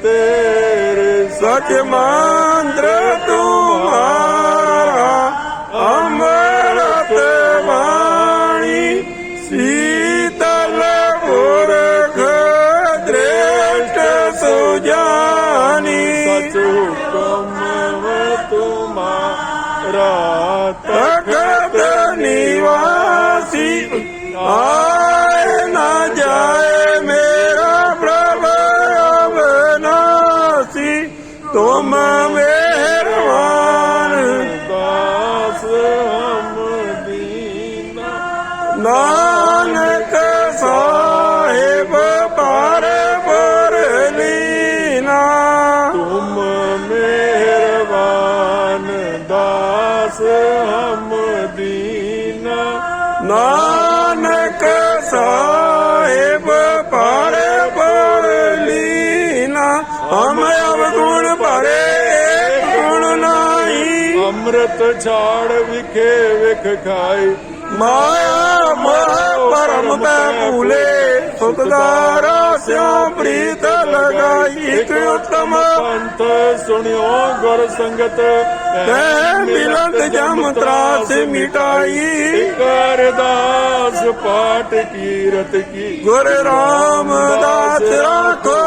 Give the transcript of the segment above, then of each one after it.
तेरे सच मंत्र तुम्हारा अमृत वाणी शीतल पुरख दृष्ट सुजानी सच हुक्म तुम्हारा तखत निवासी आए न जाए मेरा प्रभु अविनाशी तुम मेहरबान दास हम दीना नानक साहिब पर लीना तुम मेहरबान दास हम दीना नानक साहिब पर लीना हम अवगुण भरे गुण नाही अमृत छाड़ विखे विख खाई माया मोह परम पै भूले सुखदारा स्यों प्रीत लगाई एक उत्तम पंथ सुनियो गुर संगत मिलत जम त्रास मिटाई करदास पाठ कीरत की गुरु रामदास राखो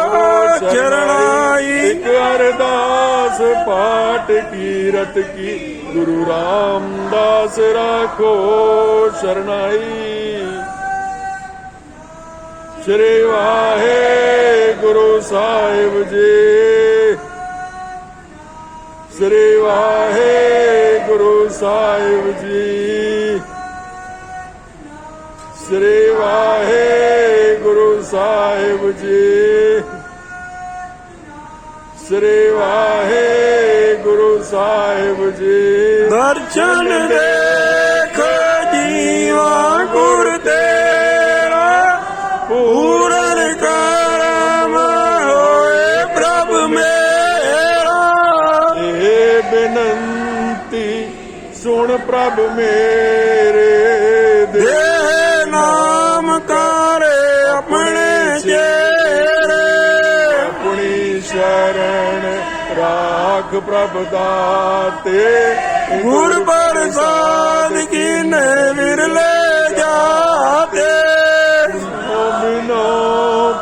चरणाई करदास पाठ कीरत की गुरु रामदास राखो शरणाई श्री वाहे गुरु साहिब जी श्री वाहे गुरु साहिब जी श्री वाहे गुरु साहिब जी श्री वाहे गुरु साहिब जी दर्शन देख जीवा गुर तेरा पूरन करम होए प्रभु मेरा ये बिनंती सुन प्रभु मेरे देह नाम करे अपने चेहरे अपनी शरण राख प्रभु दाते गुर प्रसाद की विरले जाते बिनो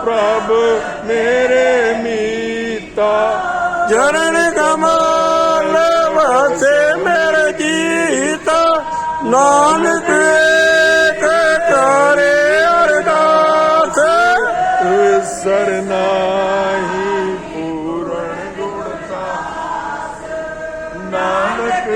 प्रभु मेरे मीता चरण कमाल वासे मेरे जीता नानक एक करे अरदास विसर नाही पूर्ण गुणता नानक